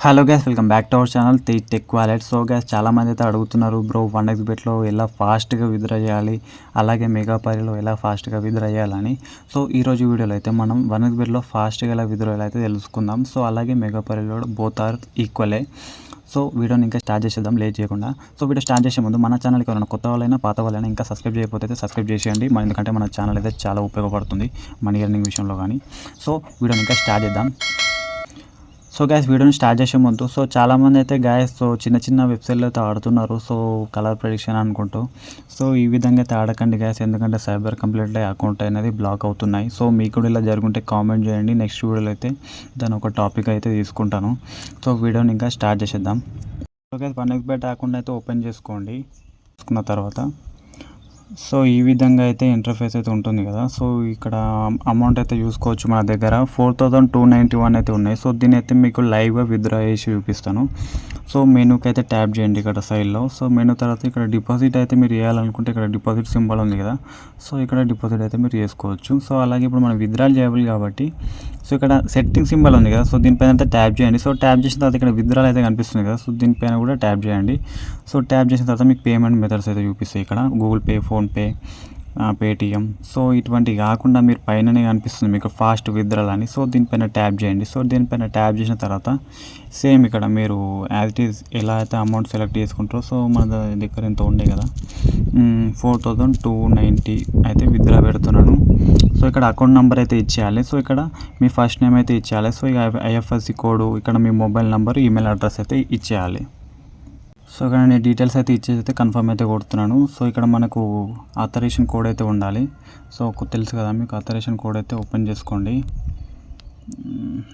Hello guys, welcome back to our channel tech wallet. So guys, చాలామంది అయితే అడుగుతున్నారు, bro 1xbetలో ఎలా ఫాస్ట్గా విత్డ్రా చేయాలి, అలాగే మెగాపరిలో ఎలా ఫాస్ట్గా విత్డ్రా చేయాలని. సో ఈరోజు వీడియోలో అయితే మనం 1xbetలో ఫాస్ట్గా ఎలా విత్డ్రా అయితే తెలుసుకుందాం. సో అలాగే మెగాపరిలో బోత్ ఆర్ ఈక్వలే. సో వీడియోని ఇంకా స్టార్ట్ చేసేద్దాం లేట్ చేయకుండా. సో వీడియో స్టార్ట్ చేసే ముందు మన ఛానల్కి ఎవరైనా కొత్త వాళ్ళైనా పాత వాళ్ళైనా ఇంకా సబ్స్క్రైబ్ చేయకపోతే అయితే సబ్స్క్రైబ్ చేసేయండి. ఎందుకంటే మన ఛానల్ అయితే చాలా ఉపయోగపడుతుంది మనీ ఎర్నింగ్ విషయంలో కానీ. సో వీడియోని ఇంకా స్టార్ట్ చేద్దాం. సో గ్యాస్, వీడియోని స్టార్ట్ చేసే ముందు చాలామంది అయితే గ్యాస్ చిన్న చిన్న వెబ్సైట్లో అయితే ఆడుతున్నారు. సో కలర్ ప్రెడిక్షన్ అనుకుంటూ. సో ఈ విధంగా అయితే ఆడకండి గ్యాస్, ఎందుకంటే సైబర్ కంప్లైంట్లో అకౌంట్ అనేది బ్లాక్ అవుతున్నాయి. సో మీకు కూడా ఇలా జరుగుంటే కామెంట్ చేయండి. నెక్స్ట్ వీడియోలో అయితే దాని ఒక టాపిక్ అయితే తీసుకుంటాను. సో వీడియోని ఇంకా స్టార్ట్ చేసేద్దాం. సో గ్యాస్, 1xbet అకౌంట్ అయితే ఓపెన్ చేసుకోండి. చేసుకున్న తర్వాత సో ఈ విధంగా అయితే ఇంటర్ఫేస్ అయితే ఉంటుంది కదా. సో ఇక్కడ అమౌంట్ అయితే చూసుకోవచ్చు. మన దగ్గర 4291 అయితే ఉన్నాయి. సో దీని అయితే మీకు లైవ్గా విత్డ్రా చేసి చూపిస్తాను. సో మెనూకి అయితే ట్యాప్ చేయండి ఇక్కడ సైడ్లో. సో మెనూ తర్వాత ఇక్కడ డిపాజిట్ అయితే మీరు చేయాలనుకుంటే ఇక్కడ డిపాజిట్ సింబల్ ఉంది కదా. సో ఇక్కడ డిపాజిట్ అయితే మీరు చేసుకోవచ్చు. సో అలాగే ఇప్పుడు మనం విత్డ్రాల్ చేయాలి కాబట్టి సో ఇక్కడ సెట్టింగ్ సింబల్ ఉంది కదా. సో దీనిపైన అయితే ట్యాప్ చేయండి. సో ట్యాప్ చేసిన తర్వాత ఇక్కడ విత్డ్రాల్ అయితే కనిపిస్తుంది కదా. సో దీనిపైన కూడా ట్యాప్ చేయండి. సో ట్యాప్ చేసిన తర్వాత మీకు పేమెంట్ మెథడ్స్ అయితే చూపిస్తాయి ఇక్కడ. Google pay, PhonePe, Paytm. So ఇటువంటి కాకుండా మీరు పైననే కనిపిస్తుంది మీకు ఫాస్ట్ విత్డ్రాల్ అని. సో దీనిపైన ట్యాప్ చేయండి. సో దీనిపైన ట్యాప్ చేసిన తర్వాత సేమ్ ఇక్కడ మీరు యాజ్ ఇట్ ఈజ్ ఎలా అయితే అమౌంట్ సెలెక్ట్ చేసుకుంటారో సో మన దగ్గర ఎంత ఉండే కదా 4290 అయితే విత్డ్రా పెడుతున్నాను. సో ఇక్కడ అకౌంట్ నెంబర్ అయితే ఇచ్చేయాలి. సో ఇక్కడ మీ ఫస్ట్ నేమ్ అయితే ఇచ్చేయాలి. సో ఇక ఐఎఫ్ఎస్సి కోడ్, ఇక్కడ మీ మొబైల్ నెంబర్, ఈమెయిల్ అడ్రస్ అయితే ఇచ్చేయాలి. సో ఇక్కడ నేను డీటెయిల్స్ అయితే ఇచ్చేసి అయితే కన్ఫర్మ్ అయితే కొడుతున్నాను. సో ఇక్కడ మనకు ఆథరైజేషన్ కోడ్ అయితే ఉండాలి. సో తెలుసు కదా మీకు, ఆథరైజేషన్ కోడ్ అయితే ఓపెన్ చేసుకోండి.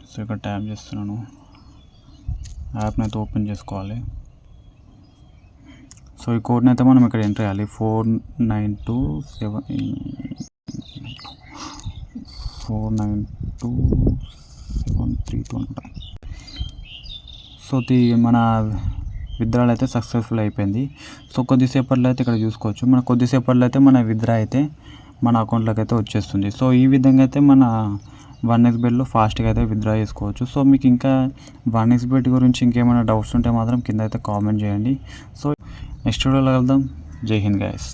సో ఇక్కడ ట్యాప్ చేస్తున్నాను. యాప్ని అయితే ఓపెన్ చేసుకోవాలి. సో ఈ కోడ్ని అయితే మనం ఇక్కడ ఎంటర్ చేయాలి. 492732 అంట. సో మన విత్డ్రాల్ అయితే సక్సెస్ఫుల్ అయిపోయింది. సో కొద్దిసేపట్లో అయితే ఇక్కడ చూసుకోవచ్చు. మన కొద్దిసేపట్లో అయితే మన విత్డ్రా అయితే మన అకౌంట్లోకి అయితే వచ్చేస్తుంది. సో ఈ విధంగా అయితే మన 1xbetలో ఫాస్ట్గా అయితే విత్డ్రా చేసుకోవచ్చు. సో మీకు ఇంకా 1xbet గురించి ఇంకేమైనా డౌట్స్ ఉంటే మాత్రం కింద అయితే కామెంట్ చేయండి. సో నెక్స్ట్ వీడియోలో కలుద్దాం. జై హింద్ గైస్.